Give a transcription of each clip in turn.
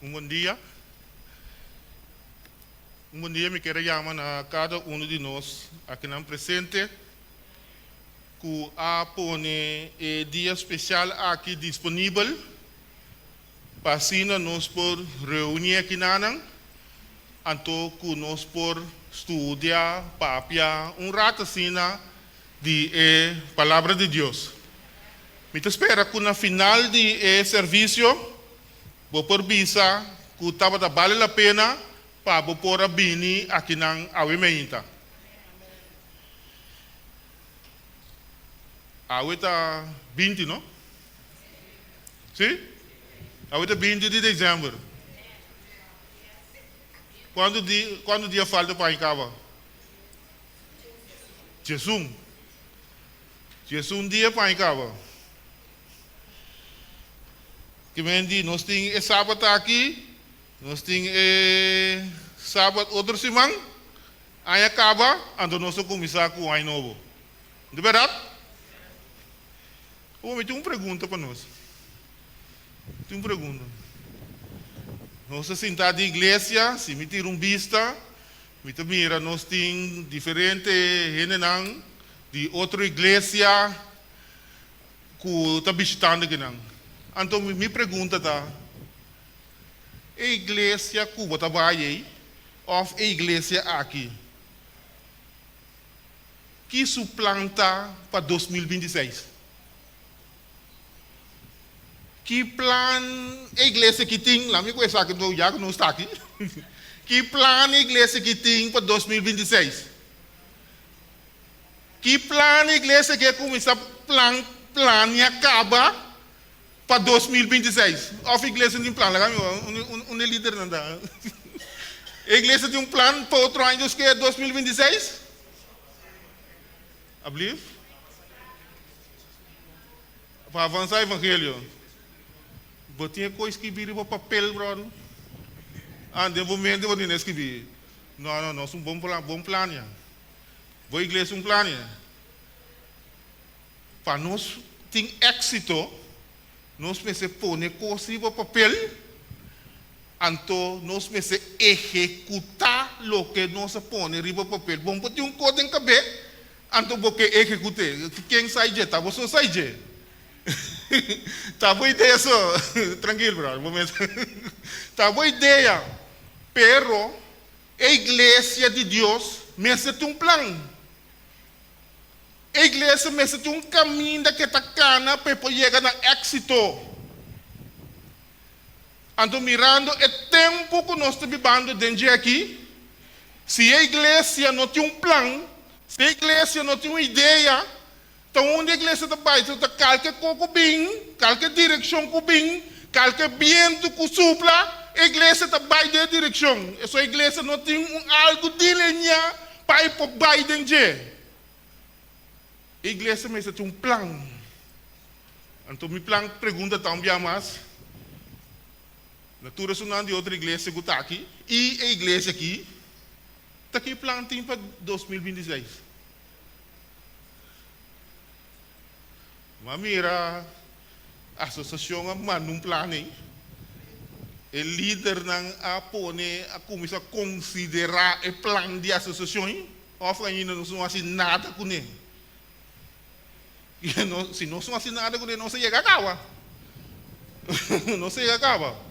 Bom dia. Bom dia, me quero chamar a cada um de nós aqui na presente que a pone dia especial aqui disponível para assim nós por reunir aqui na então que nós por estudar, papia, rato assim de palavra de Deus. Me espera que no final de serviço vou por visa que estava vale a pena para vou por a bini aqui na awimenta. Aweta 20, não? Sim? Aweta 20 de dezembro. Quando dia falta para acaba? Jesus. Jesus dia para acaba. Que mendi, nós temos sábado aqui, nós temos sábado outro semana, aí acaba, então nós vamos começar com o ano novo. De verdade? Eu tenho uma pergunta para nós. Tenho uma pergunta. Nós sentados na igreja, se me tira vista, me mira, nós temos diferentes gente de outra igreja que está visitando aqui. Então, me pergunta, a igreja que você trabalha ou a igreja aqui? Que suplanta para 2026? Que plano a igreja que tem, lá me conhece que eu já não está aqui. Que plano a igreja que tem para 2026? Que plano a igreja que começa plano e acaba para 2026? A igreja tem plano, um líder não dá. A igreja tem plano para outro ano que é 2026? Abrir? Para avançar o evangelho. Botinha coisa que vira para papel, brother. De momento eu vou escrever. Não, nós um bom plano. Vou igreja plano. Para nós ter êxito, nós precisamos pôr coisa para papel. Então, nós precisamos executar o que nós põe para papel. Vamos ter coisa em cabeça. Então, porque executar. Quem sai de tá, você sai de. Tá boa ideia só. Tranquilo, brother. Momento. Tá boa ideia. Pero a igreja de Deus mesmo tem plano. A igreja mesmo tem caminho que está cana para chegar no êxito. Então, mirando o tempo que nós estamos vivendo dentro aqui, se a igreja não tem plano, se a igreja não tem uma ideia, então onde a igreja está baixo, está qualquer coisa bem, qualquer direção que bem, qualquer vento que supla, a igreja está baixo da direção. Essa igreja não tem algo de linha para ir para baixo dentro. A igreja mesmo tem plano. Então, meu plano pergunta também mais. Natura sonando de outra igreja que está aqui, e a igreja aqui, está aqui plano tem para 2026. Mas mira, a associação manda um plano, o líder não começa a considerar o plano de associação, ou ainda não são assim nada com ele. Se não são assim nada com ele, não se chega a cabo. Não se chega a cabo.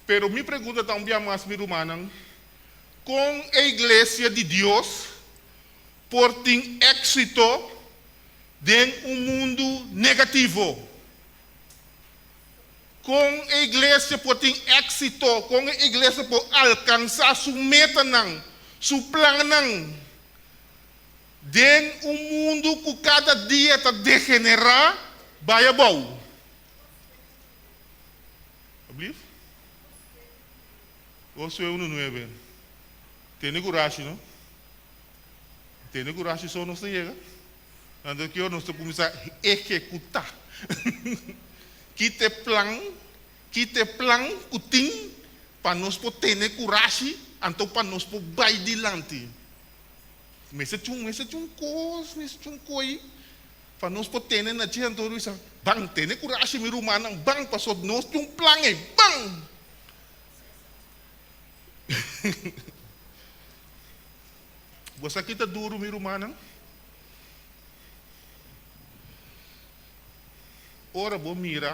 Pero me pergunta também mais, meu irmão, com a igreja de Deus, por ter êxito em mundo negativo. Com a igreja por ter êxito, com a igreja por alcançar sua meta, seu plano, em mundo que cada dia está degenerar, vai a bom. Você é um novo. Tem coragem, não? Tem coragem, só não se chega. Então, que nós temos que começar a executar. Que te plano que tem para nós poder ter coragem, então para nós poder ir adiante. Mas é um coisa. Para nós potene na diyan todo isa, bang tene kurasi mi rumanang bang pasod nos yung plange, bang. Basta kita duro mi rumanang. Ora bo mira,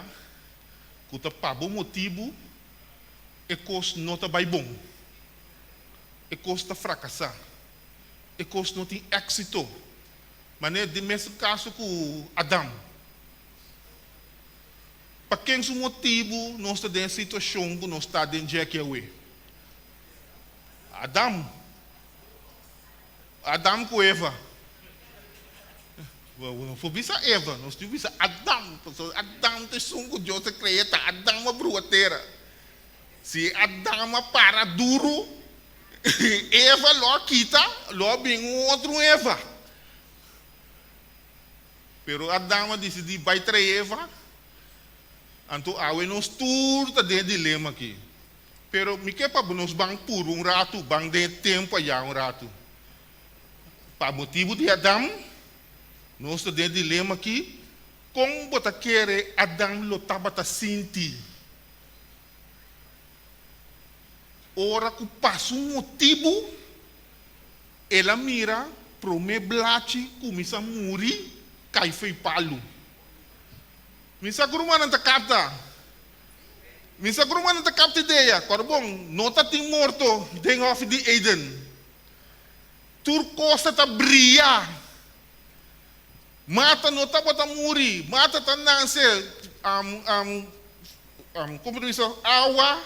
kuta pabo motivo, e cos nota vai bom. E cos ta fracassar. E cos não tem éxito. Mas é de mesmo caso com Adão. Para quem é o motivo, nós estamos em situação que nós estamos em Jequiawe. Adão com Eva. Não foi vista Eva, nós temos vista Adão. Adão tem sungo, Deus te criou, Adão é bruateira. Se Adão para duro, Eva lo quita, lo vem outro Eva. Pero Adão decidiu vai trazer Eva. Então, nós tudo de dilema aqui. Pero me quer para nós bang puro rato, bang de tempo já rato. Para motivo de Adão, nós temos dilema aqui. Como você quer Adão lo tabata sinti? Ora que passa motivo, ela mira pro me blachi, começa a morrer, cai foi palo. Misa gruman ang takapta. Misa gruman ang takapta ideia. Korbong, nota ting morto, deng of di Eden. Turcosa ta bria. Mata nota pa ta muri. Mata ta nansel. Como diz isso? Awa,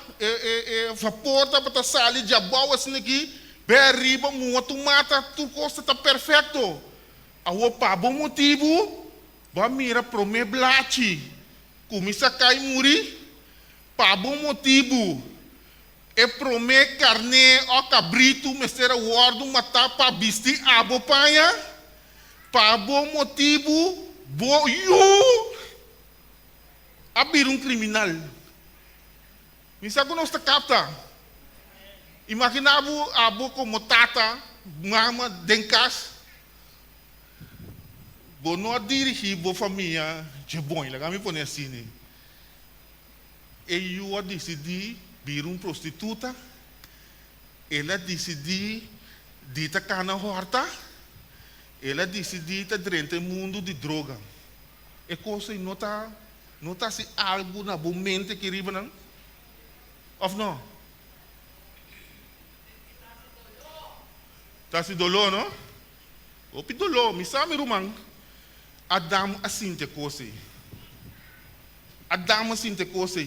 vapor ta pa ta sali, jabawa sinigi. Beriba, muato mata, turcosa ta perfecto. Awa pa, bom motivo. Ba mira pro me blachi, kumisa cai muri, pa bom motivo, e pro me carne o cabrito, mestera wardo mata pa bisti abo paia, pa bom motivo, bo you, abrir criminal. Misa ko nos capta. Imaginavo abo como tata, mama, denkas. Bo não dirigir boa família de bom, lá me põe assim. E eu decidi vir prostituta, ela decidi dita cana horta, ela decidi tá dentro do mundo de droga. E coisa não tá se algo na boa mente que riba não? Of não? Tá se dolor, não? O pidolor, me sabe rumang. Adam assim te coisa. Adam assim te coisa.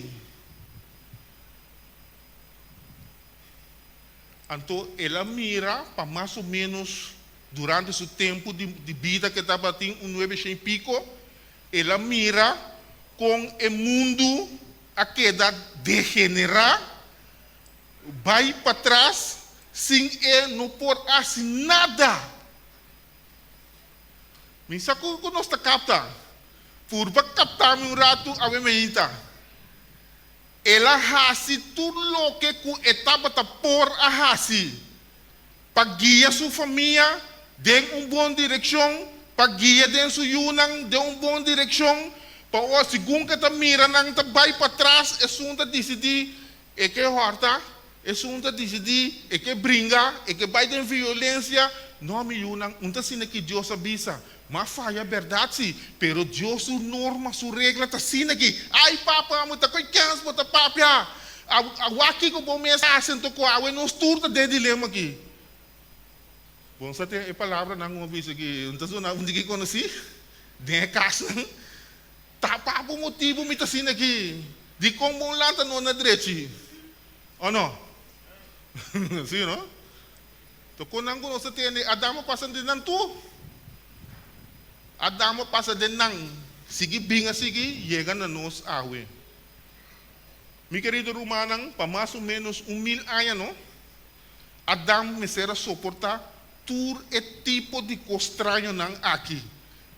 Então, ela mira para mais ou menos durante o tempo de vida que estava tendo 9 e pico, ela mira com o mundo a queda degenerar, vai para trás, sem não por assim nada. Minsa ko nós ta capta. Purba captar um rato a meita. Ela hasi tudo lo que ku etapa ta por a hasi. Para guiar sua família de boa direção, para guiar de sua yunang de boa direção, para o segundo que ta mira nang ta vai para trás, é sunta decidir é que horta, é sunta decidir é que brinca, é que vai de violência, não me yunang, unta sina que Deus avisa. Mas falha verdade sim, pero Deus sua norma, sua regra está assim aqui. Ai papa, muita coisa que as bota papia. A aqui que o bom mês assento com a nós turta de dilema aqui. Bom, só tem a palavra não ouvi isso aqui. Não está não ninguém conhece. De casa, tá papo motivo me tá assim aqui. De como lá tá na direita. Ou não? Sim, não? Então quando não conhece tem Adamo passando de nantu. Adamo passa de nang, sige binga sige, llega na nos awe. Mi querido Romanang, pa mais ou menos 1000 anos, no? Adam me será soportar todo e tipo de estranho nang aqui.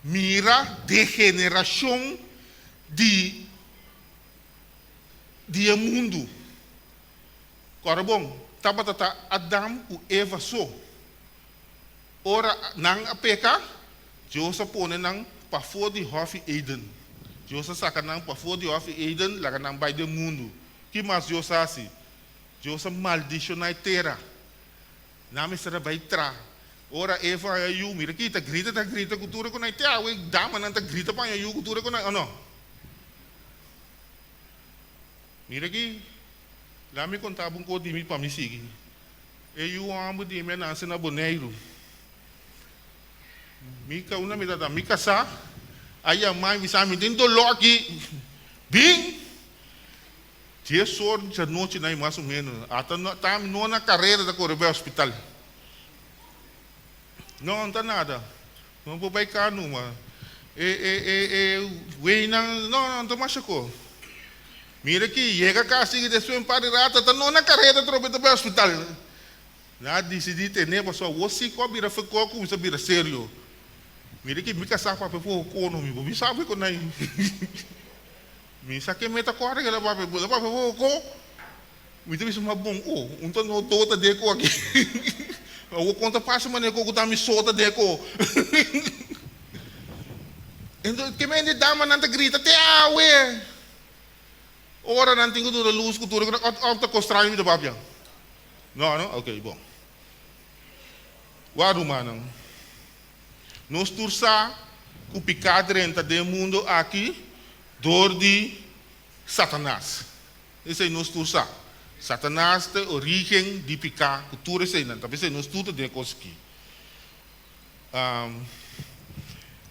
Mira degeneração de mundo. Agora bom, tabata Adam e Eva so. Ora nang a peca, Deus põe nang para fora de Hof Eden. Deus saca não para fora de Hof Eden, lá não vai do mundo. Que mais Deus assim? Deus maldicionar a terra. Não me será vai tra. Ora Eva e eu, mira aqui, tá grita cultura com a terra. O dama não tá grita para eu cultura com a não. Mira aqui, lá me contava pouco de mim para me seguir. Eu amo de mim nascer na boneiro. Mica una me dá mica sa. Aí a mãe me sabe tem dolor aqui. Bem. Dia sorte já noite na mais ou menos. Até tá não na carreira da Correia Hospital. Não tá nada. Não vou vai cá numa. Não tá mais chocou. Mira aqui, chega cá assim de sua emparelhada, tá não na carreira da Correia Hospital. Na decidi ter nem passou. Você cobre ficou com isso vira sério. Mira que me casar para o cono, me sabe que não é. Me sabe meta corre que ela vai para o cono. Me disse uma bom, então não toda deco aqui. Eu conta passa mas eu tá me solta deco. Então que me dá mas não grita até awe. Ora não tenho toda luz cultura alta constrói me do babia. Não, ok, bom. Guarda mano. Nós tursa o pecado renta do mundo aqui, dor de Satanás. Esse é nós tursa. Satanás é a origem de pecado, cultura esse não. Talvez nós tudo de coisa aqui.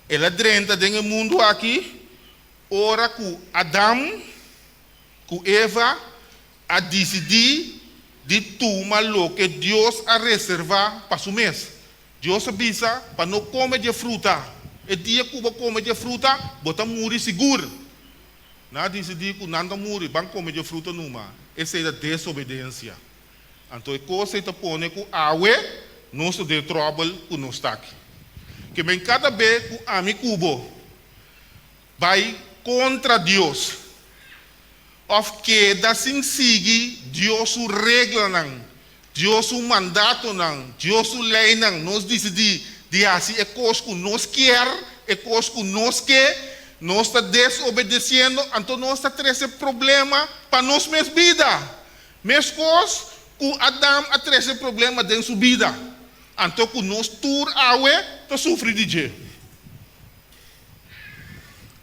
Ela renta do mundo aqui, ora com Adão, com Eva, a decidir de tomar o que Deus a reservar para o mês. Deus avisa para não comer de fruta. E dia que você come de fruta, você morre seguro. Não decidir que não morre, vai comer de fruta numa. Essa é a desobediência. Então, a coisa que põe com água, não se dê trouble com nós aqui. Que bem cada vez que a mim cubo vai contra Deus. Of que da sin sigue Deus o regla não. Deus o mandato não. Deus o lei não. Nós decidimos de assim é coisa que nós quer, é coisa que nós quer. Nós está desobedecendo, então nós está tendo esse problema para nós mesma vida. Mesma coisa que Adão a ter esse problema dentro da sua vida. Então que nós tur awe está sofre de je.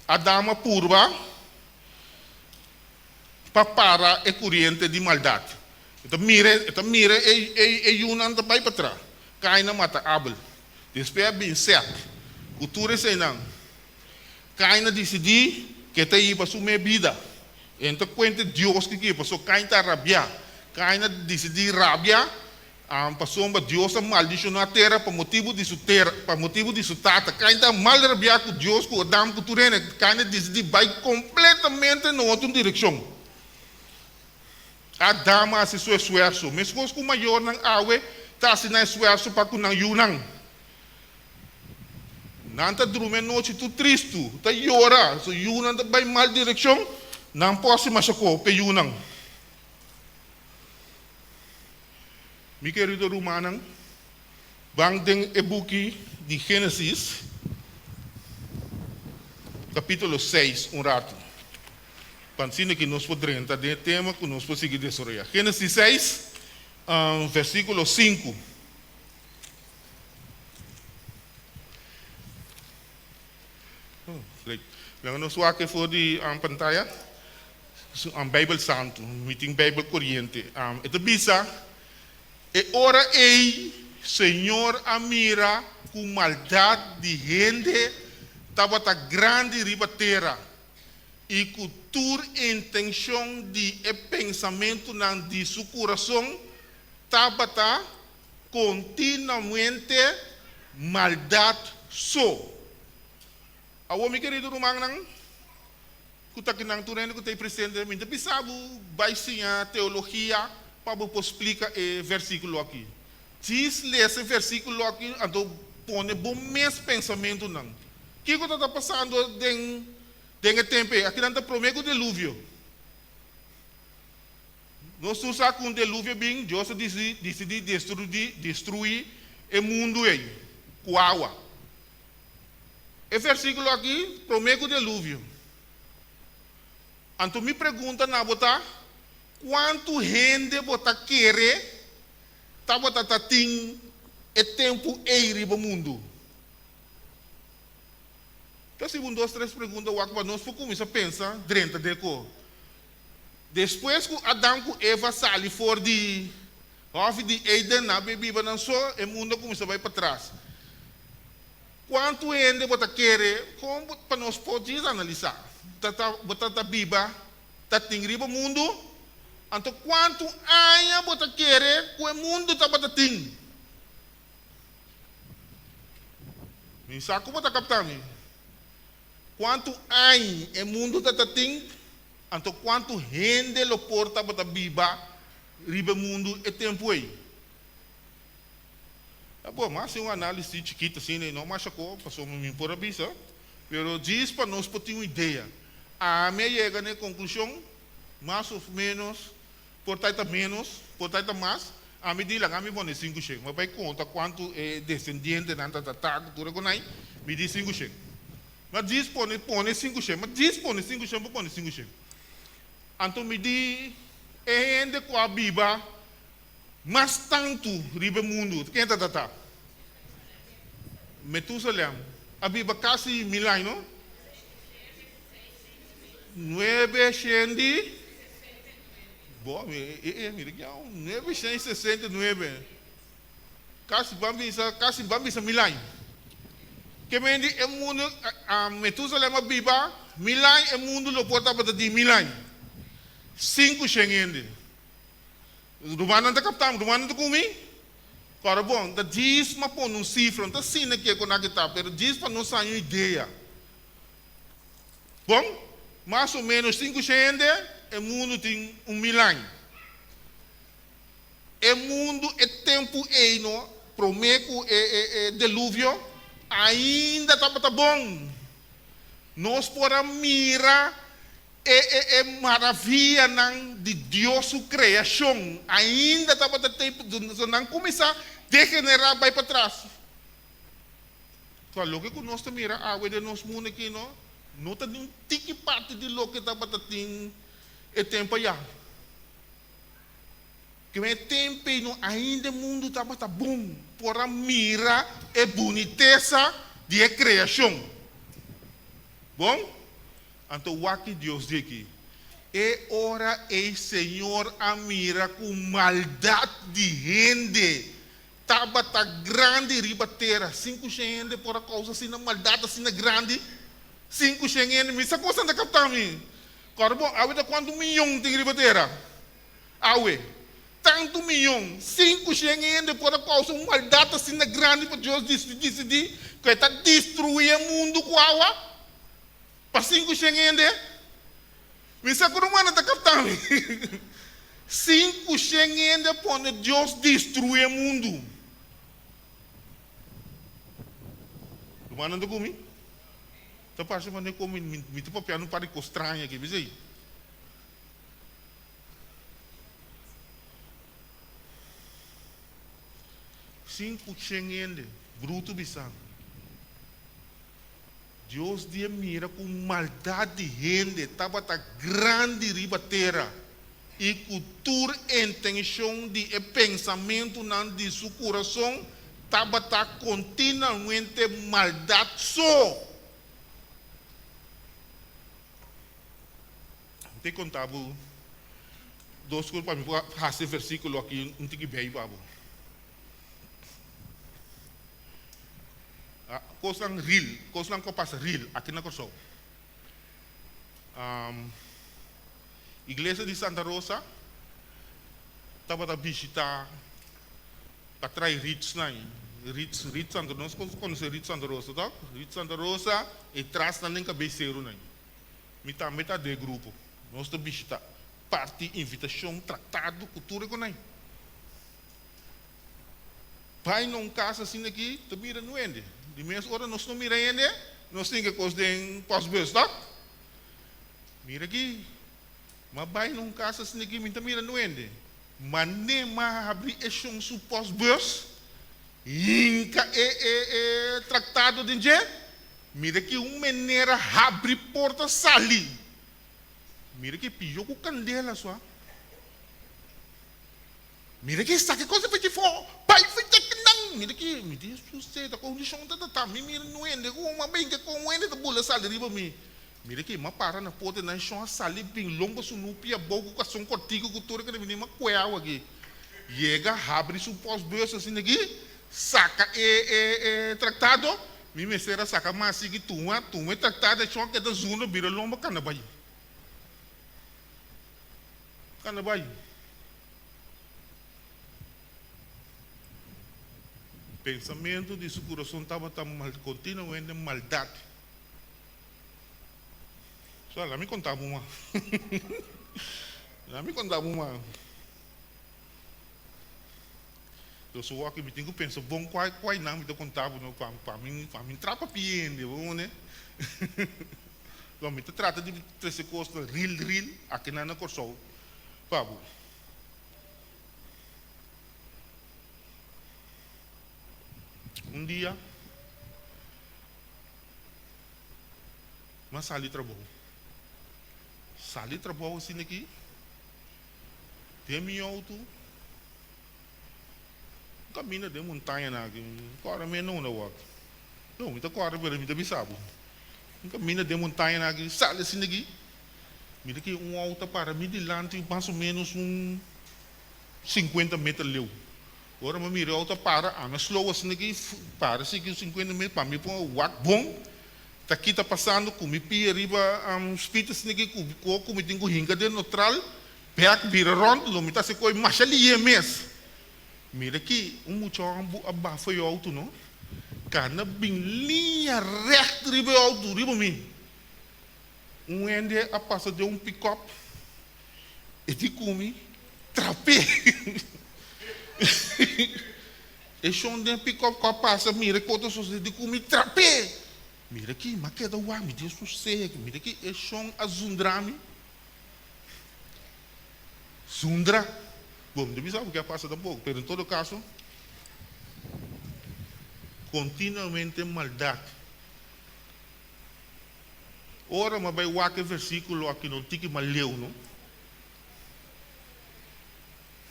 Adão a purva para a corrente de maldade. Então mira e Yunan da vai para trás. Cai na mata Abel. Depois é bem certo. Cultura é não. Cai na decidir que está aí para sua vida. Então conta Deus que passou cai na rabia. Cai na decidir rabia. Passou uma Deus a maldicionar a terra para motivo de sua terra, para motivo de sua tata. Cai na mal rabia com Deus com Adão cultura. Cai na decidir vai completamente na outra direção. A dama hace seu esforço, mas coisa que maior não awe, está assim na esforço para que não yunang. Não está dormindo noite tu triste, está llora, so yunang está vai mal direção, não pode mais socorro para yunang. Mi querido Romanang, bang deng ebuki de Gênesis, capítulo 6, rato. Pansina que nós podemos entrar dentro do tema que nós podemos seguir desarrollar. Gênesis 6, versículo 5. Nós vamos aqui for de pantalla, Bíblia Santo, meeting Bíblia corriente. Ito bisa, e ora Senhor amira com maldade de gente, tabata grande riba terra. E com tua intenção de pensamento de seu coração, tabata continuamente maldade só. Awo mi querido rumang nang kuta kinang tunen ko tay presente minta bisabu vai sim a teologia para vos explicar o versículo aqui. Diz esse versículo aqui, então põe bom mesmo pensamento não. O que está passando dentro tempo? Aqui não está prometido o dilúvio. Nós usamos com o dilúvio bem, Deus decidiu destruir o mundo aí, com água. O versículo aqui, promete o dilúvio. Então me pergunta na bota, quanto gente bota querer, tá bota tem é tempo eiri no mundo. Então, se um, dois, três perguntas, nós começamos a pensar dentro de co. Depois que Adão e Eva saem fora de Eden, na bebida não só, o mundo começa a ir para trás. Quanto gente bota querer, como para nós podemos analisar? Bota a Bíblia, tem riba mundo, então quanto anos bota querer, que o mundo está bota tem. Me saco bota captar-me. Quanto anos o mundo está tem, então quanto gente lo porta bota Bíblia, riba mundo é tempo aí. É bom, mas é uma análise chiquita assim, não mais chocou, passou me por a bisa, mas diz para nós ter uma ideia. A minha chega na conclusão, mais ou menos, por taita menos, por taita mais, a me diz lá, a me põe 5 cheques, mas vai conta quanto é descendente na tata, tudo com aí, me diz 5 cheques. Mas diz põe 5 cheques, mas diz põe 5 cheques, põe 5 cheques. Então me diz, é ainda com a Bíblia, mas tanto riba mundo, quem está tata? Metusalém, a Bíblia quase 1000 anos, não? 969. Bom, mira aqui, 969. Quase bambisa 1000 anos. Que me diz, o mundo, Metusalém, a Bíblia, 1000 anos, o mundo lo porta para de 1000 anos. 5 cheguem. Rumah nanti kaptam, rumah nanti kumi. Para bom, da diz ma pon um cifra, não sim que com kita, pero diz para nós ter uma ideia. Bom, mais ou menos 5 gente, o mundo tem 1000 anos. O mundo é tempo aí, não? Prometo é dilúvio, ainda está bom. Nós podemos mirar é maravilha de Deus sua criação. Ainda estava no tempo de não começar a degenerar vai para trás. Falou que nós mira a água de nosso mundo aqui, não está nem tique parte de lo que estava tendo é tempo já. Que é tempo ainda o mundo estava bom para mirar a boniteza de criação. Bom? Então, o que Deus diz aqui? É hora o Senhor a mira com maldade de gente. Estava grande riba terra. 5 gente por causa assim, maldade assim grande. 5 gente, me sacou santa captami. Corbo, awe quanto milhão tem riba terra? Awe, tanto milhão. 5 gente por causa maldade assim grande. Para Deus decidir que está destruir o mundo com água. Para 5 gente, me sacou uma nata captando. 5 gente para Deus destruir o mundo. O mano anda comigo? Então parece que eu comi, me tu papel não para estranho aqui, mas aí. Cinco gente, bruto bisang. Deus dia mira com maldade de gente, estava grande riba terra. E cultura intenção de pensamento não de seu coração, estava continuamente maldade só. Te contava 2 coisas para mim, esse versículo aqui, um tique bem babo. Coisa real, coisa que passa real aqui na Corsol. Igreja de Santa Rosa estava a visitar para trazer Ritz Santa Rosa, nós conhecemos Ritz Santa Rosa, tá? Ritz Santa Rosa e traz na nem cabeceiro nem. Metade de grupo, nós estamos visitar parte invitação, tratado, cultura com nem. Pai não casa assim aqui, tu mira no ende. De meia hora nós não mira ainda, nós temos que coisa de pós-bus, tá? Mira aqui, mas pai não casa assim aqui, mira no ende. Mas nem mais abrir esse um pós-bus, inca tratado de gente, Mira que maneira abre porta sali. Mira que pijou com candela só. Mira que está que coisa para te for. Pai, foi ter que não. Mira que me diz você da condição da mira não é nego uma bem que com o ende da bola sali riba me. Mira que uma para na porta na chão sali bem longa sunupia bogo com som cortigo cultura que me uma coel aqui. Chega, abre seu pós-bolsa assim aqui, saca tratado, me mesera saca mais assim que tu é tratado, chão que da zona vira lomba canabai. Canabai. Pensamento de seu coração estava tão mal, continuamente maldade. Só lá me contava uma. Lá me contava uma. Eu sou aqui, me tenho que pensar, bom, qual não me contava para mim trapa piende, bom, né? Então, me trata de três coisas, real, aqui na Corsol, Pablo. Um dia, mas sali trabalho assim aqui, tem minha auto, caminho de montanha aqui, agora mesmo não é não, então agora pelo menos bisabo, caminho de montanha aqui, sali assim aqui, mira que auto para mim de lante mais ou menos 50 metros leu. Agora me mira auto para, mas slow assim aqui, para seguir 50 metros para mim pôr o wak bom. Tá aqui tá passando com me pia riba spita assim aqui com me tenho hinga de neutral, back vira rondo, lo me tá se coi mais ali mes. Mira aqui, muito abafa o auto, não? Carna bem linha reta riba auto, riba mim. Ende a passa de pick-up, e te come, trape. E chão de pick-up com a passa, mira que outra pessoa de come, trape. Mira aqui, mas que é da me diz sossego. Mira aqui, é chão a zundrame. Zundra. Bom, não sabe o que passa tampouco, mas em todo caso, continuamente maldade. Ora, mas vai o que versículo aqui no tique maleu, não?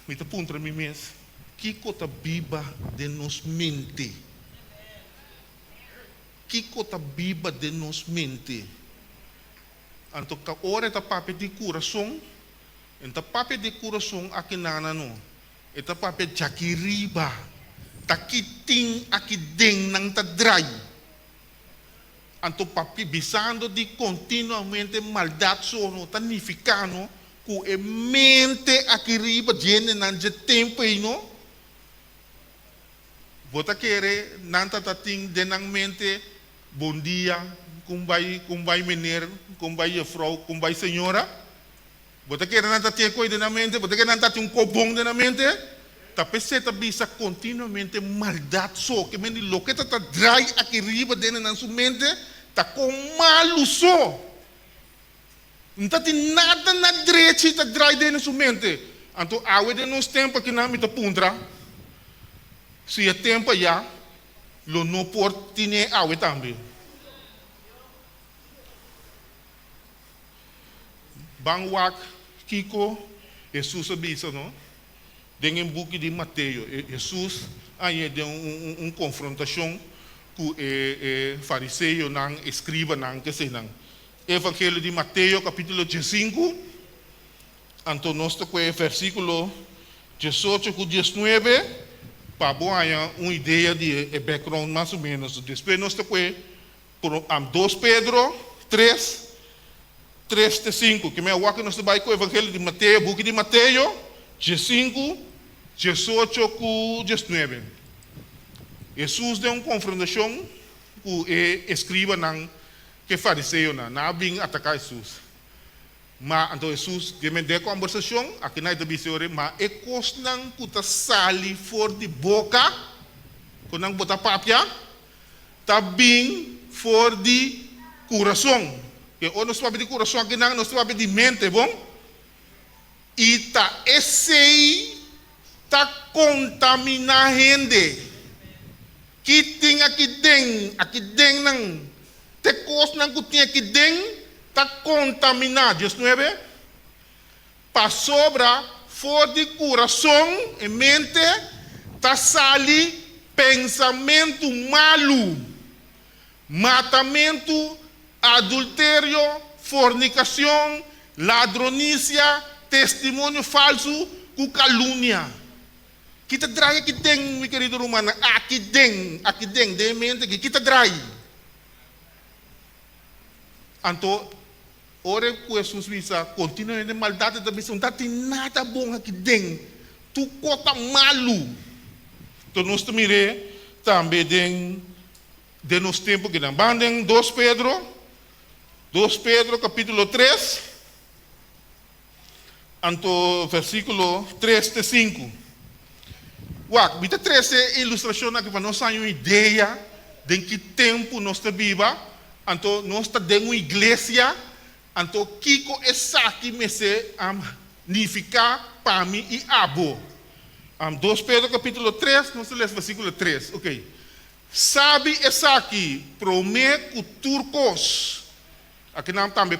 Me tá puntra mim mesmo. Que cota biba de nos mente. Que cota biba de nos mente. Anto ka ora ta pape de coração. Enta pape de coração aqui nana no. Eta pape jakiriba. Ta kiting aqui den nang ta dry. Anto papi bisando di continuamente maldade sono tanificano ku e mente aqui riba gene nan je tempo no. Bota querer nanta tating denang mente bom dia kumbai meneer kumbai vrouw kumbai senhora. Bota querer nanta tie coi denang mente bota querer nanta ting kobong denang mente. Tapi seta bisa continuamente maldade so que mendi loqueta ta dry aqui riba dentro na sua mente tá com malu so não tá tem nada na direita tá dry dentro na sua mente então awe de nos tempo que na mita puntra se é tempo já lo no por tine awe também bangwak kiko Jesus abisa no Dentro do book de Mateus, Jesus aí deu confrontação com o fariseu, não escriba, não que sei não. Evangelho de Mateus, capítulo 15, então nós temos o versículo 18 com 19, para boa uma ideia de background mais ou menos. Depois nós temos 2 Pedro 3, 5, que me aguarda nós temos o Evangelho de Mateus, book de Mateus, 15, 18 com 19. Jesus deu confrontação com o escriba que fariseu não vim atacar Jesus. Mas então Jesus deu conversação aqui na divisão, mas é coisa que está sali fora de boca, quando não botar papia, está bem fora de coração. Que ou nós falamos de coração aqui não, nós falamos de mente, bom? E está esse tá contaminar gente que tem aqui dentro não Te coisa não que tinha que den está contaminado. 19. Para sobra, fora de coração e mente, está sali pensamento malo, matamento, adultério, fornicação, ladronícia, testemunho falso, com calúnia. Kita drai aqui tem, meu querido romano, aqui tem, de mente que kita drai. Então, ora com Jesus visa, continua de maldade da missão, não tem nada bom aqui dentro. Tu cota malo. Então, nós também de nos tempos que não bandem 2 Pedro capítulo 3, então, versículo 3 a 5. Uau, vida 3 é ilustração aqui para nós ter uma ideia de que tempo nós estamos viva. Então, nós estamos em uma igreja. Então, Kiko é aqui, me se nificar para mim e abo. 2 Pedro capítulo 3, nós lemos versículo 3. Ok. Sabe essa aqui, promete turcos. Aqui nós também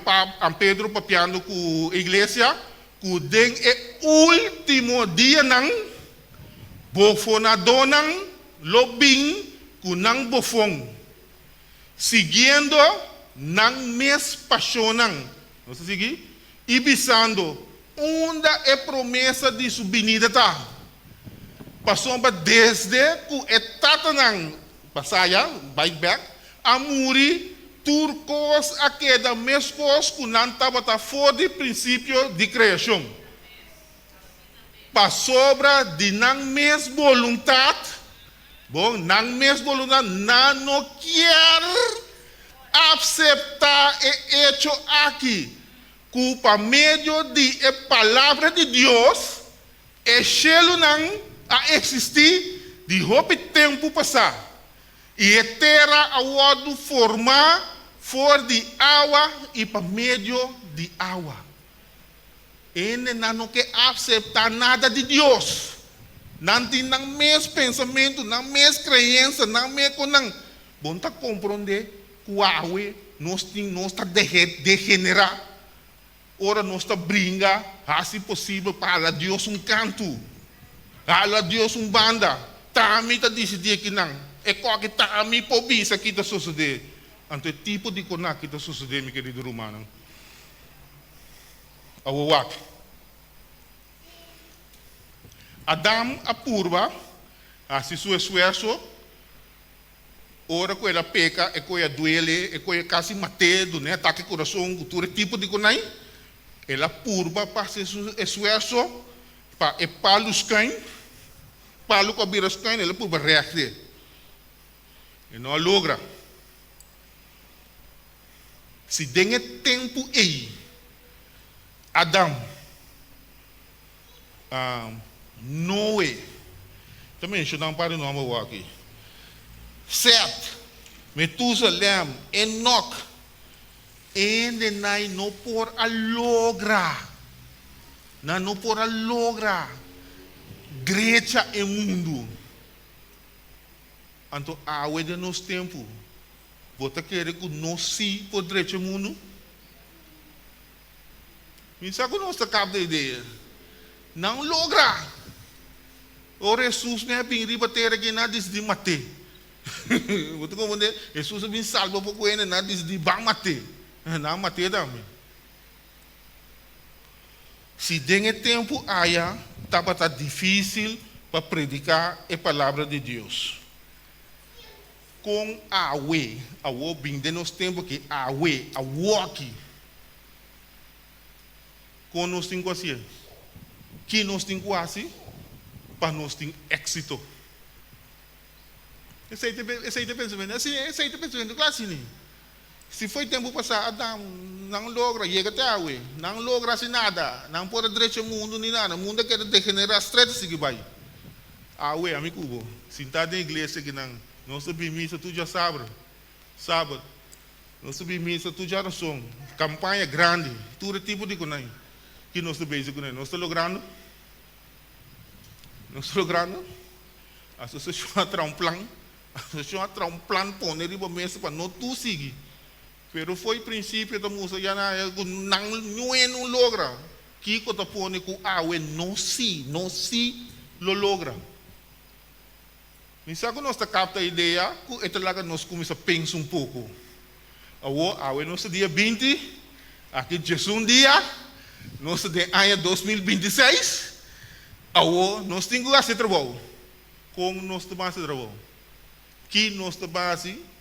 Pedro papiando com a igreja, que den é último dia não. Bofonador não, lobing, que não bofong. Seguindo, não mes paixonam. Não se seguir? Ibisando, onde é promessa de sua vinda tá? Passou desde que etapa não, passaya, bike back, a muri, turcos, a queda, mescos, que não estava fora do princípio de criação. Passou de não mes vontade, bom, não mes vontade, não quer aceitar o hecho aqui, que por meio de palavra de Deus, o céu não a existir de roupa tempo passar e a terra a wado formar fora de água e por meio de água. Ele não quer aceitar nada de Deus. Não tem nem mesmo pensamento, nem mesmo crença, nem mesmo não. Bom, tá compreender que o água nós está degenerar. Ora nós está brinca, se possível para Deus canto. Para Deus banda. Tami está decidir que não. É qualquer tami pobisa que está suceder. Então, tipo de coisa que está suceder, meu querido romano. Awawak. Adam apurva, se seu esforço, ora que ela peca, é que ela duele, é que ela quase matedo, né? Ataque coração, todo tipo de coisa. Ela apurva para seu esforço, para palos caem, palo com biras caem, ela apurva reação. E não logra. Se tem tempo aí, Adam, Noé, também chamamos para o nome aqui. Sete, Metusalém, Enoch, ainda não por a logra, não por a logra, Grecia e mundo. Então, a de nos tempo, você quer que nós se por Grecia e mundo? Me sabe que nós acabamos de ideia. Não logra. O Jesus me bem riba ter aqui na de mate. Você compreende? Jesus vem salvo pouco ele na de bang mate. Não mate também. Se tem tempo aí, tá difícil para predicar a palavra de Deus. Com a bem de nos tempos que a walk. Com nós temos assim, que nós temos assim, para nós ter êxito. Esse aí é pensamento, esse aí é pensamento, claro assim. Se foi tempo passado, Adão não logra, chega até a água, não logra assim nada, não pode direito ao mundo nem nada, o mundo quer degenerar estreito se que vai. Água, amigo, sentado na igreja que não subir missa, tu já sabe, sábado, não subir missa, tu já razão, campanha grande, todo tipo de coisa. Que nós estamos com ele, nós estamos logrando, a associação a um plano, para não tu seguir, Pero foi princípio da música, já não logra. Kiko ta pone ku awe não se lo logra. Misa ko nós ta capta a ideia, ku ito laga nós começa a pensar pouco. Awe nós dia 20, aqui Jesus dia, nós de ano 2026, nós temos que fazer trabalho. Como nós temos que fazer trabalho? Que nós temos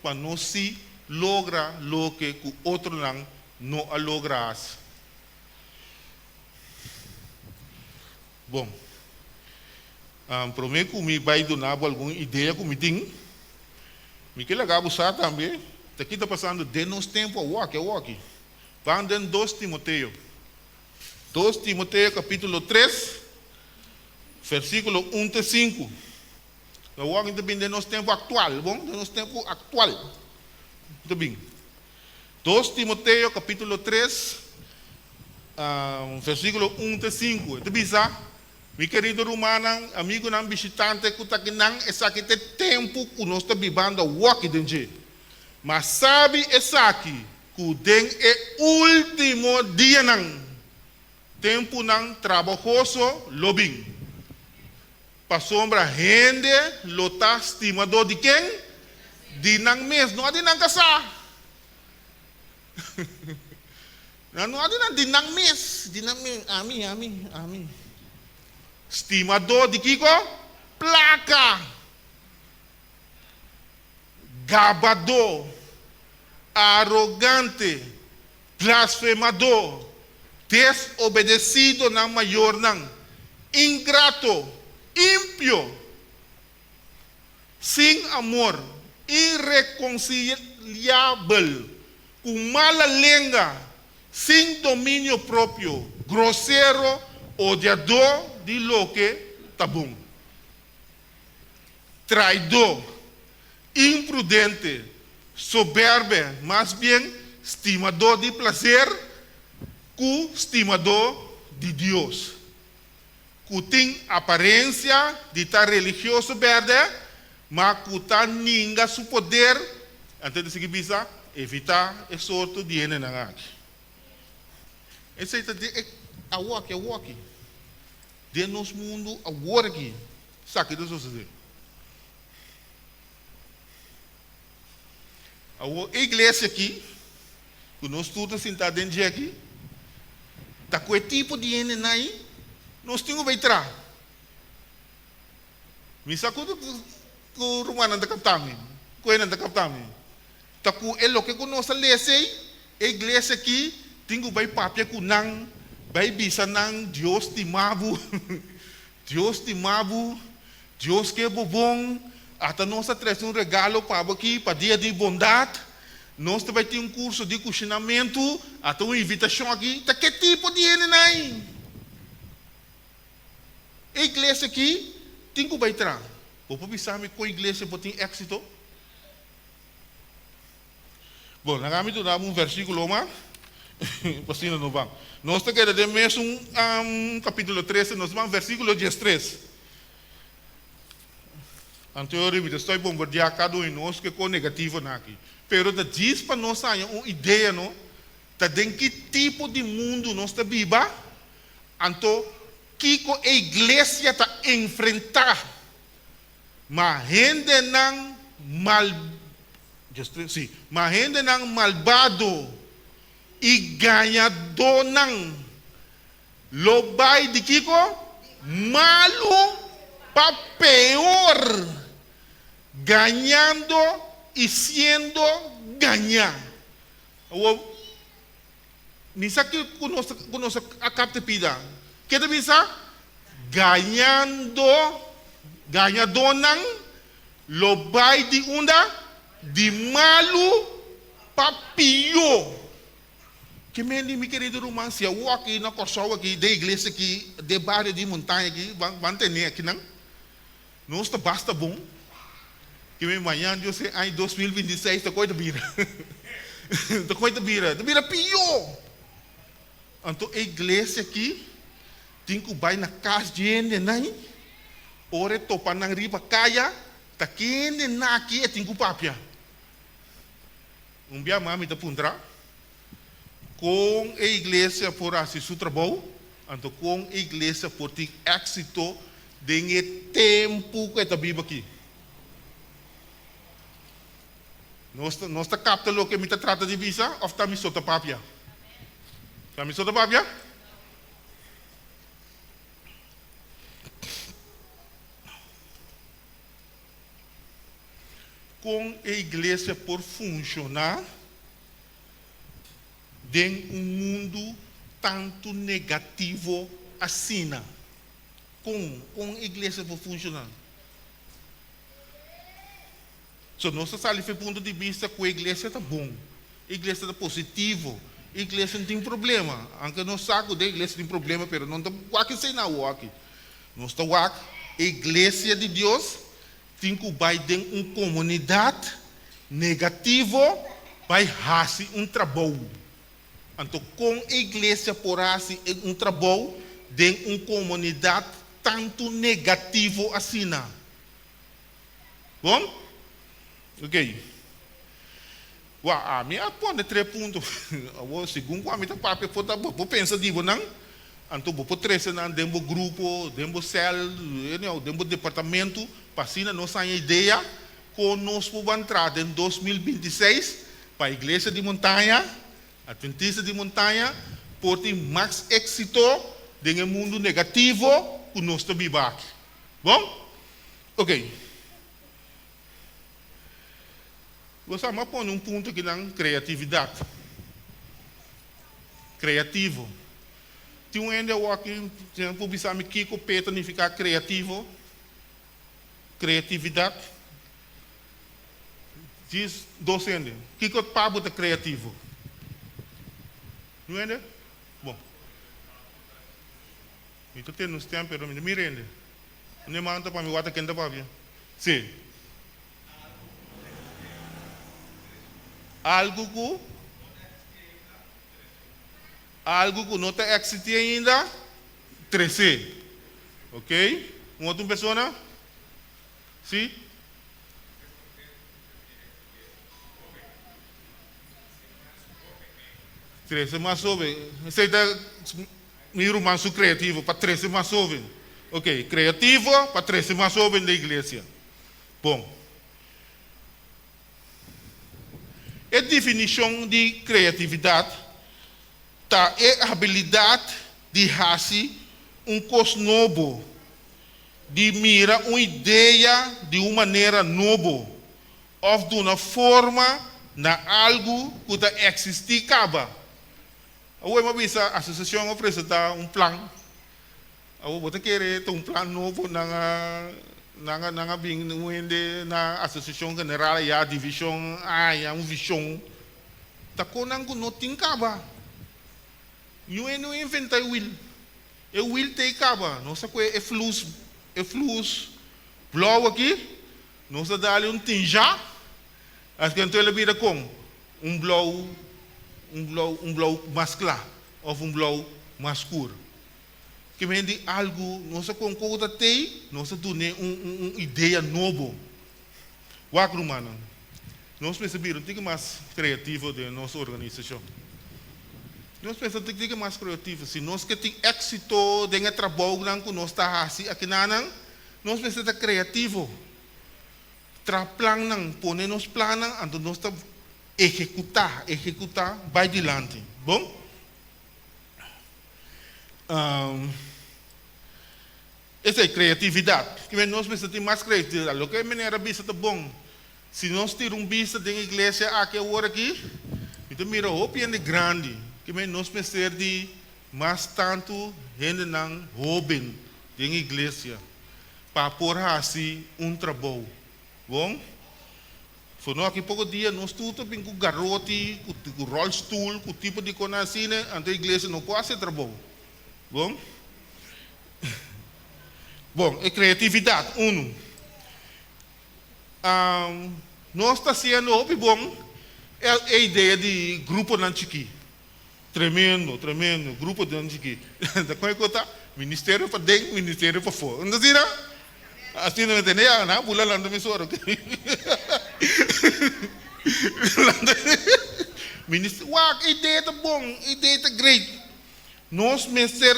para nós se logra lo que o outro não logra. Bom, prometo que me vai dar alguma ideia que me tem. Me quer legal usar também. Aqui está passando de nos tempo a walk. Vamos em 2 Timoteo. 2 Timoteo capítulo 3, versículo 1 a 5. O walk também de nos tempo atual, bom? De nos tempo atual. Muito bem. 2 Timoteo capítulo 3, versículo 1 a 5. Ito bisa, mi querido Romanang, amigo ng visitante, kutakinang esaki te tempo kuno está vivendo walk denje. Mas sabe esaki kudeng último dia nang tempo nang trabajoso lobing. Pasombra gente lota estimador de quem? Di nang mes, não há de nang kasa. Não há de nang mes, Ami. Estimador de Kiko? Placa. Gabador. Arrogante. Blasfemador. Desobedecido na maior nang. Ingrato. Ímpio. Sem amor. Irreconciliável, com mala língua, sem domínio próprio, grosseiro, odiador de lo que tá bom, traidor, imprudente, soberbo, mas bem estimador de prazer, com estimador de Deus, que tem aparência de estar religioso verde, mas que ninguém su poder, antes de seguir bisa, evitar esse sorto de ene na aqui. Esse é a walk. De nos mundo a work. Sabe o que isso dizer? A igreja aqui, que nós todos sentados dentro de aqui, tá com o tipo de ene aí, nós temos que entrar. Me sacudo ku rumah nanda kaptami, ku nanda kaptami. Taku elo ke kuno sa lesei, iglesia aqui, tingo vai papia ku nang, vai bisa nang Dios te mabu, Dios que é bom, até nós traz regalo para aqui, para dia de bondade, nós vai ter curso de cozinhamento, até uma invitação aqui, tá que tipo de aí? Iglesia aqui, tingo vai entrar. O povo sabe que a igreja pode ter êxito? Bom, nós vamos versículo mais, assim não vamos. Nós temos que mesmo capítulo 13, nós vamos versículo 13. Anteriormente, estou bombardeando cada um de nós que é negativo aqui. Pero diz para nós uma ideia, não? De que tipo de mundo nós estamos vivendo, então, que a igreja está enfrentar. Mas gente não malvado e ganhador não lobai de Kiko malo para pior, ganhando e sendo ganhar. Nisa que conosco a capta pida. Que te bisa ganhador não lobai de de malo para pior. Que meu querido irmão, se eu aqui na Corsol aqui, da igreja aqui, de bairro de montanha aqui, vão ter aqui não? Não está basta bom. Que amanhã eu sei, em 2026 está coisa vira, está coisa vira pior. Então a igreja aqui tem que vai na casa de gente, não? Ore topa nang riba kaya, ta kene na aqui tem que papia. dia mami da puntra, com a igreja por assim seu trabalho, então com a igreja por ter êxito de tempo que está vivo aqui. Nós está capta lo que me trata de visa, ou está me solta papia? Está me solta papia? Com a igreja por funcionar em mundo tanto negativo assim. Com a igreja por funcionar. So, nós saímos do ponto de vista que a igreja está bom, a igreja está positivo, a igreja não tem problema. Aunque nós sabemos que a igreja tem problema, mas não está aqui sem nada aqui. Nós estamos aqui, a igreja de Deus tem que vai em uma comunidade negativa, vai fazer um trabalho. Então, com a igreja por fazer um trabalho em uma comunidade tanto negativo assim. Bom? Ok. A minha põe 3 pontos. Segundo a minha papai, vou pensar de não. Então, vou três dentro do grupo, dentro do céu, dentro do departamento, para assim nós temos ideia que nós vamos entrar em 2026 para a igreja de montanha, a Adventista de montanha, por ter mais êxito no mundo negativo que nós estamos vivendo. Bom? Ok. Você vai pôr um ponto que é criatividade. Criativo. Tem um ende aqui, por pensar que o Pedro significa criativo. Criatividade. Diz docente. Que o Pablo é criativo? Não é? Bom. Então tem nos tempos, pero me rende. Não manda para me guardar quem está para ver. Sim. Algo que não está existindo ainda, 13. Ok? Uma outra pessoa? Sim? Treze mais jovem. Você está meu mais criativo para 13 mais jovem. Ok, criativo para 13 mais jovem da igreja. Bom. A definição de criatividade é a habilidade de fazer coisa novo, de mirar uma ideia de uma maneira nova, ou de uma forma na algo que está existir acaba. Hoje a associação apresenta plano. Você quer ter plano novo na associação general e a divisão a uma visão tá conango não tem caba não inventa o will tem caba não sabe é flux blow aqui não se dá ali tinja as que então ele vira com blow mais claro ou blow mais escuro que vende algo, nós concordamos tem, nós temos uma ideia nova. Wagner, mano, nós percebemos que mais criativo da nossa organização. Nós pensamos que mais criativo, se nós que tem êxito de trabalho que nós está assim aqui nós pensamos que criativo. Plan pôr nos planos, então nós está executar, vai adiante. Bom? Essa é criatividade. Que nós precisamos mais criatividade. O que é maneira vista tá bom. Se nós temos vista da igreja aqui agora aqui, então mira o piano grande. Que nós precisamos de mais tanto gente não jovem da igreja para pôr assim trabalho. Bom? Foi nós aqui pouco dia nós tudo bem com garote, com rollstool, com tipo de coisa assim, então a igreja não pode fazer trabalho. Bom? Bom, é criatividade, nós está sendo bom, é a ideia de grupo nanchiqui. Tremendo, grupo de nanchiqui. Da como é que está? Ministério para dentro, ministério para fora. Não sei, assim não entende, não, pula lá no mesoro. Ministro, wag, ideia tá bom, ideia tá great. Nós Mr.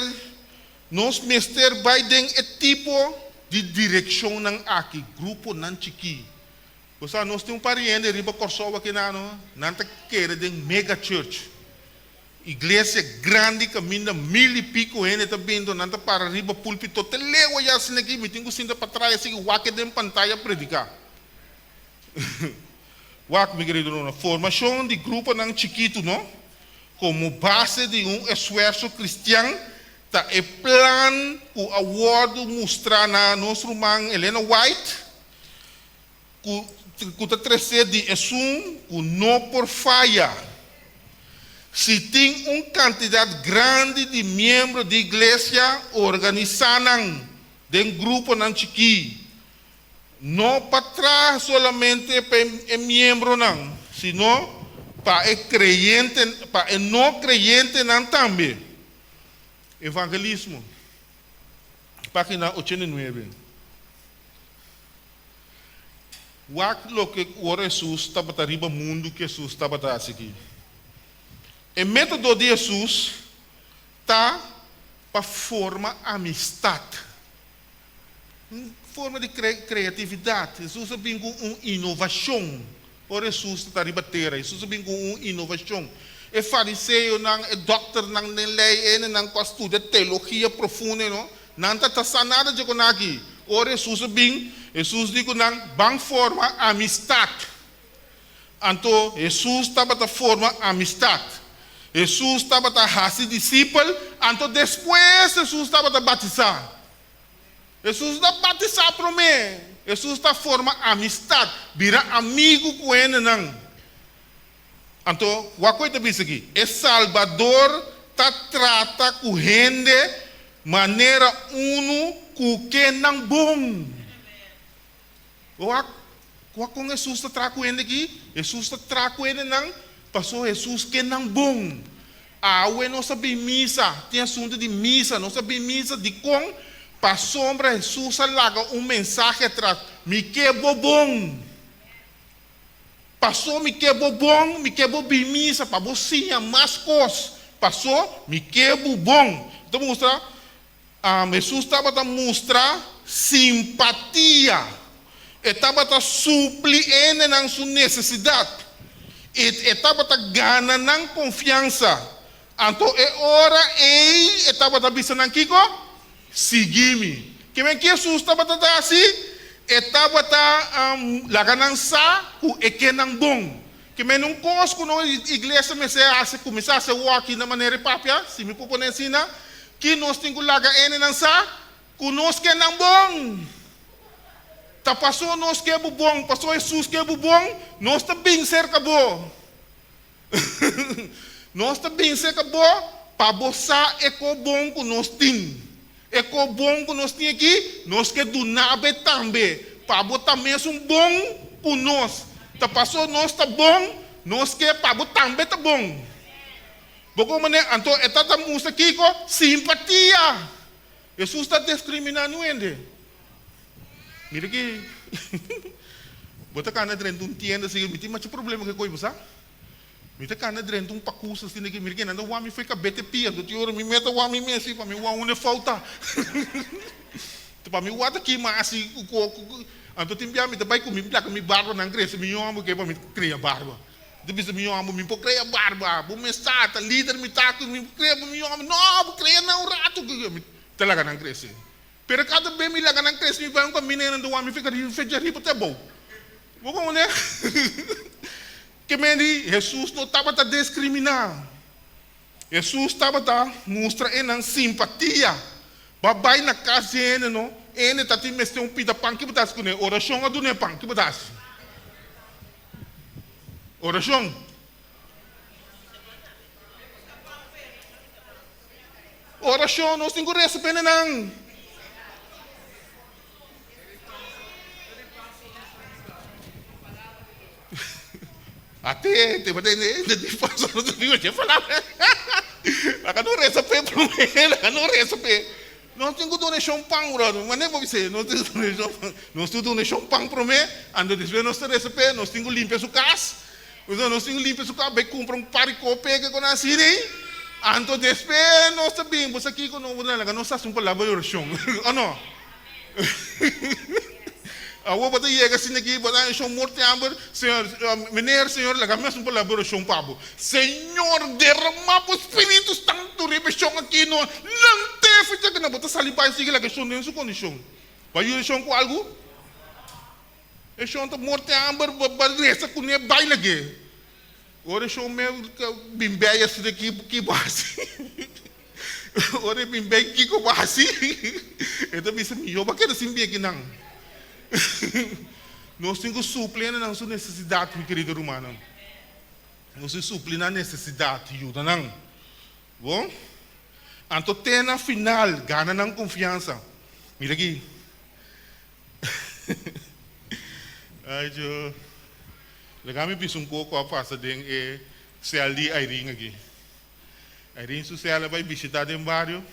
Biden é tipo de direção ng aqui, grupo ng chiki. Porque nós temos pariente riba Corsoa aqui na nanta queira de mega church. Igreja grande caminha 1000 e pico gente tá vindo nanta para riba púlpito. Te lewa ya assim aqui, me tenho sinta para trás assim, wak de pantalla predicar. Wak, meu querido, na formação de grupo ng chiquito, não? Como base de esforço cristão, tá é plan o award mostrar na nosso irmã Helena White, que tá trazer de o não por falha. Se tem quantidade grande de membros de igreja organizando de grupo ng chiqui, não para trás solamente para membro não, sino para creyente, para não creyente não também. Evangelismo, página 89. Lo que o Jesus estava arriba mundo que Jesus estava aqui. O método de Jesus está para formar amistade, forma de criatividade. Jesus vem com uma inovação. O Jesus está arriba terra. Jesus vem com uma inovação. É fariseu, é doctor, não é lei, não estuda teologia profunda, não está sanada de aqui. O Jesus vem, Jesus diz que não forma amistade. Então, Jesus estava para formar amistade. Jesus estava para fazer discípulo. Então, depois, Jesus estava para batizar. Jesus está batizar para mim. Jesus está formar amistade. Vira amigo com ele, não. Então, o que eu aqui? O Salvador está trata com gente maneira com que não bom. O que Jesus está trata com ele aqui? Jesus está trata com ele não. Passou Jesus que não bom. Eu não sabia missa. Tem assunto de missa. Não sabia missa de com. Para sombra Jesus larga mensagem atrás. Me que bom. Passou, me quebrou bom, me quebrou bem missa, para você mais coisas. Passou, me quebrou bom. Então, mostrar, Jesus estava a mostrar simpatia. Ele estava a suprir na sua necessidade. Ele estava a ganhar confiança. Então, é hora ele estava a dizer, Kiko, segui-me. Que Jesus estava a assim? Estava a ganância é que não bom. Que me não cosco na igreja começar a ser aqui na maneira própria, se me propõe assim, que nós temos que lagar ele não sa, conosco que não bom. Tá passou nós que é bom, passou Jesus que é bom, nós também cerca bom. Nós também cerca bom, para você é que bom que nós temos. É que bom que nós temos aqui, nós que do nada também. Para botar mesmo bom por nós. Tá passou, nós está bom, nós que para botar também está bom. Porque maneira, então, está mostrando aqui com simpatia. Jesus está discriminando ele. Mira aqui. Bota cana dentro de um tienda, assim, me tem mais problema que coisa, sabe? Mita cana dentro de um pacuço assim daqui, mira que não, o homem foi cabete pia, do tio me meta o homem me assim, para mim o homem falta. Para mim o aqui mas assim, então tem bia me também comigo, placa me barba não cresce, me homem que para mim cria barba. Depois me homem me pode criar barba, vou me estar, líder me tá com me cria me homem, não, cria não rato que talaga não cresce. Pero cada vez me laga não cresce, me vai com menina do homem fica feijari até bom. Vou né? Que Jesus não estava a discriminar. Jesus estava a mostrar simpatia. Babai na casa ele não, ele está te mexendo pita pão que botas com ele. Oração a do ne pão que botas. Oração. Oração nós temos que receber não. Até não te falar. Ela não receber para mim, ela não receber. Nós temos que donar champanhe, mas nem vou dizer, nós temos que donar champanhe para mim, ando depois nós recebemos, nós temos que limpar sua casa, Então, nós temos limpo, se vai comprar paricopé que nós irem. Anto después, nós sabemos aqui que nós estamos com colaboração. Ou não? Awo bata yega sinagi bata show morte amber senhor senhor laga mesmo colaboração pabo senhor derrama o espírito tanto rebelião aqui no lante fita que na bota salipai sigue laga show nessa condição vai ir show com algo é show tá morte amber barresa com ne vai lagi ora show me bimbeia se daqui que base ora bimbeia que ko base então bisa eu ba quero sim bem aqui não. Nós temos que suprir a sua necessidade, meu querido romano. Nós temos que suprir a necessidade, ajuda não. Bom? Então, tem na final, ganha na confiança. Mira aqui. Ai, eu... Legal, me um pouco a passar de se ali a Irene aqui. A Irene, se ela vai visitar o bairro.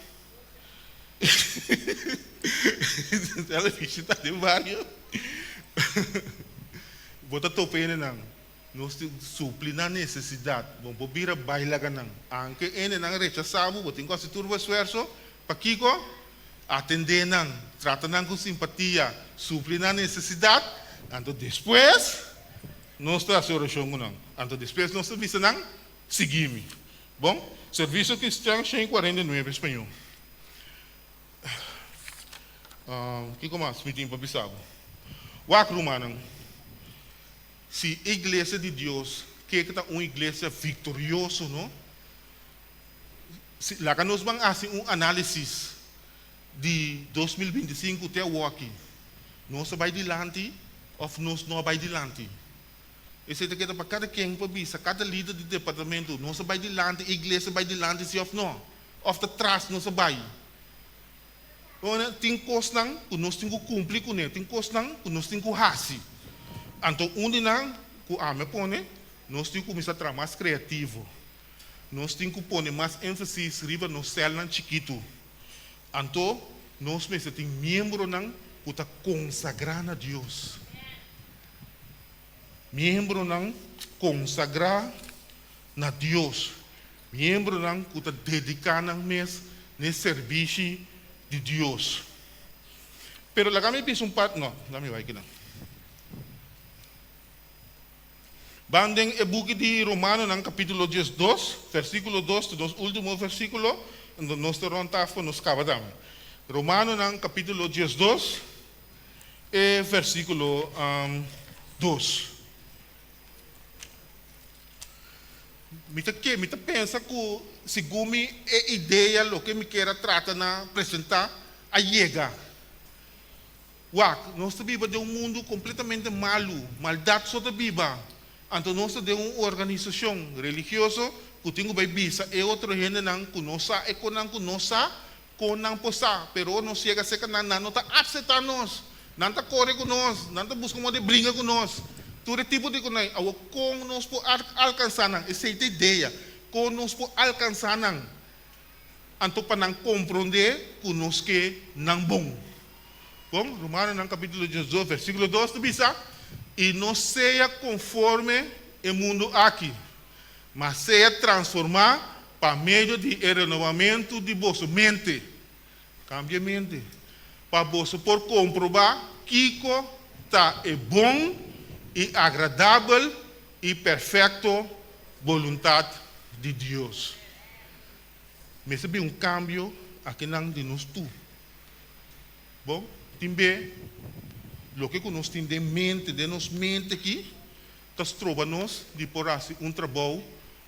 Ela visita de vários. Bota topene não. Nós suplir na necessidade. Bom, bobira baila ganang. Anque ene nang rechaçado, botin com a turba esforço, para Kiko atender nang, trata nang com simpatia, suplir na necessidade. Então depois nós traz oração não. Então depois nós serviço nang seguime. Bom, serviço cristão 149 espanhol. Que mais me tem para bisabo? O acrumano, se a igreja de Deus que está uma igreja vitoriosa, não? Se lá que nós vamos fazer análise de 2025 até o aqui, nós vai dilante ou nós não vai dilante? Esse é que para cada quem para bisa, cada líder de departamento, nós vai dilante, a igreja vai dilante se ou não, ou atrás nós vai. Tem coisas que nós temos que cumprir com ele, tem coisas que nós temos que fazer. Então, onde nós nós temos que começar a trabalhar mais criativo. Nós temos que pôr mais ênfase riba no céu chiquito. Então, nós temos membro para consagrar a Deus. Membro consagrar a Deus. Membro para dedicar nesse serviço de Deus. Pero lá me pensa parte, não, lá me vai aqui não. Bandem o book de Romano, no capítulo 2, versículo 2, dos últimos versículos, nós terrontamos, nos cavadamos. Romano, no capítulo 2, e versículo 2. Me pensa que segundo a ideia lo que me quer tratar na apresentar a chega. Nós vivemos de mundo completamente malo, maldade só da Bíblia. Então nós de uma organização religiosa que tem que visa e outro gente não conosco e com não possa, pero não chega a ser que não está aceitar nós, não está correr com nós, não está buscando de briga com nós. Todo tipo de coisa, como nós podemos alcançar essa ideia, como nós podemos alcançar então para não compreender que nós que não bom. Bom, Romanos no capítulo 18, versículo 2, diz: e não seja conforme o mundo aqui, mas seja transformar para meio de renovamento de vossa mente. Cambia a mente. Para você por comprovar que está bom e agradável e perfeito vontade de Deus. Mas é cambio aqui não de nós tu. Bom, também o que nós temos de mente aqui, nós trovamos de por assim trabalho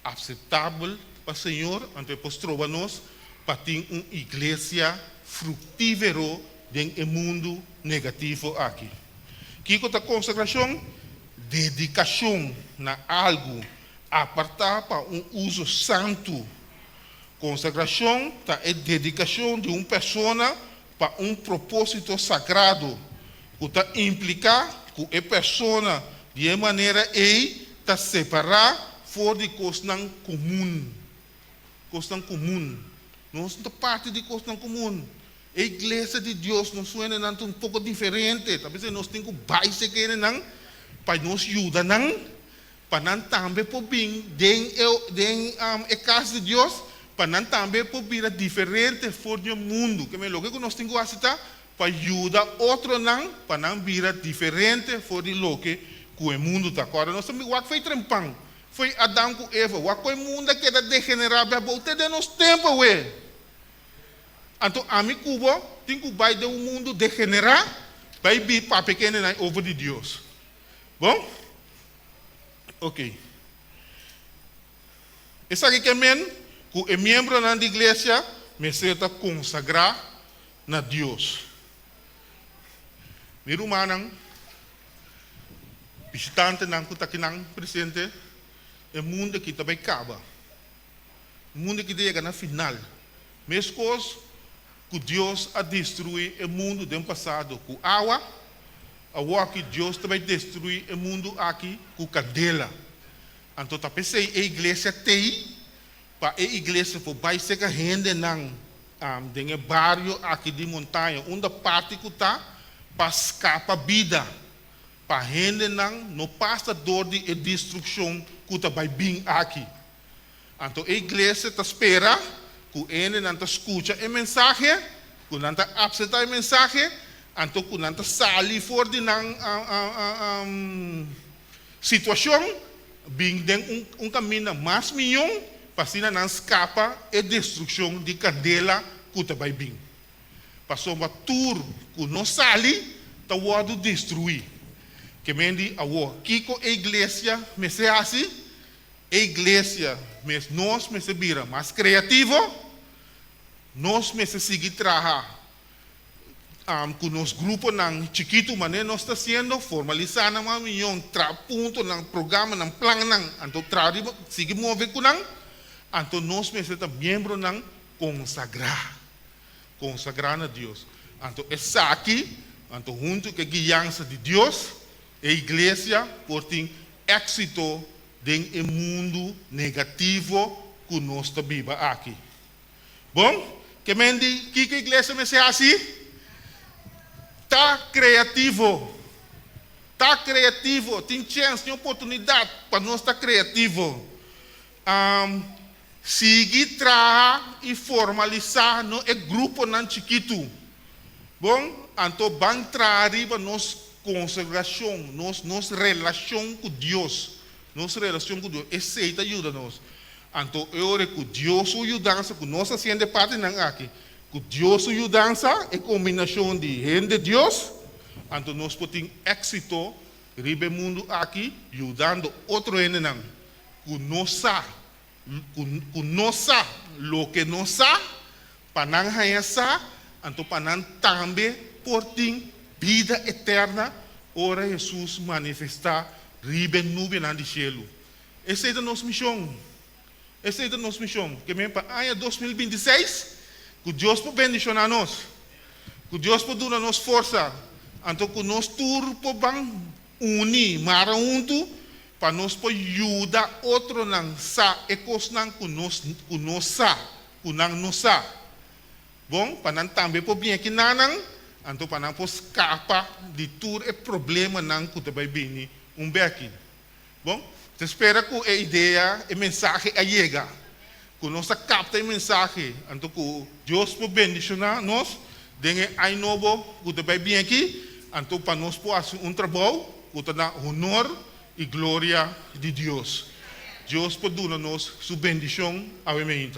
aceitável para o Senhor, então depois trovamos para ter uma igreja frutífera no mundo negativo aqui. Que é a consagração? Dedicação na algo, apartar para uso santo. Consagração é dedicação de uma pessoa para propósito sagrado, que implica que a pessoa de maneira a separar fora de coisas comum. Coisas comum. Nós somos parte de coisas comum. A igreja de Deus nos suena um pouco diferente. Talvez nós temos que baixar que para nos ajudar para também por bem a casa de Deus, para também por vir diferente for do mundo. Que me logo que nós temos que para ajudar outro não, para não vir diferente for de lo que o mundo está. Agora nós temos que fazer trempão. Foi Adão com Eva. O mundo que é degenerado, volta de nosso tempo, ué. Então, a mim Cuba, tem que vai de mundo degenerar, vai vir para pequeno over de Deus. Bom? Ok. Esse aqui que é membro da igreja, me será consagrar na Deus. Meu irmão, visitante não que está aqui presente, é o mundo que também acaba. O mundo que chega na final. Mesmo coisas que Deus a destruir o mundo do passado com água, a que Deus também destruir o mundo aqui com cadela. Então, eu pensei, a igreja tem, para a igreja vai ser que rende no bairro aqui de montanha, onde a parte que está para escapar a vida, para rende não passa dor de destruição que está vai vir aqui. Então, a igreja está espera que ele não escuta a mensagem, que não aceitar a mensagem, então que não sai fora de situação, bem caminho mais milhão, para assim não escapa a destruição de cadela que está vai vir. Passou uma tour que não sai, está o destruir. Que mendi aqui com a igreja, me se assim, a igreja, nós me se vira mais criativo, nós me se seguir trabalhar com nos grupos não chiquito, mas nós está sendo formalizar na milhão, ponto no programa, no plano, então seguir mover com não, então nós me se membro não consagrar a Deus. Então essa aqui, então junto com a guiança de Deus, a igreja por ter êxito no mundo negativo que nós está viva aqui. Bom, que mendi que a igreja me seja assim? Tá criativo, tem chance, tem oportunidade para nós estar criativo. Seguir trabalhar e formalizar no grupo não chiquito. Bom, então vamos trazer nos consagração, nossa relação com Deus. Nossa relação com Deus. Esse ajuda-nos. Então, eu oro que Deus ajuda-nos, que nós fazemos parte aqui. Que Deus ajuda-nos, é combinação de gente de Deus. Então, nós podemos êxito, ribe mundo aqui, ajudando outro gente. Que nós sabemos, o que nós sabemos, para não realizar, então, para não também por ter vida eterna, ora Jesus manifestar ribe nuvem no cielo. Essa é a nossa missão. Que mesmo para ano 2026, que Deus pode bendicionar nós. Que Deus pode dar nos força. Então, que nós todos podemos unir, mara junto, para nós poder ajudar outro não sa e coisas que nós sa, que não sa. Bom, para não também poder vir aqui não. Então, para não escapar de todo o problema que vai vir aqui. Bom, eu espero que a ideia, a mensagem chegue. Que nós capta a mensagem. Então, que Deus pode bendicionar nós. Dengue aí novo que vai vir aqui. Então, para nós fazer trabalho que dá honor e glória de Deus. Deus pode dar-nos sua bendição. Amém.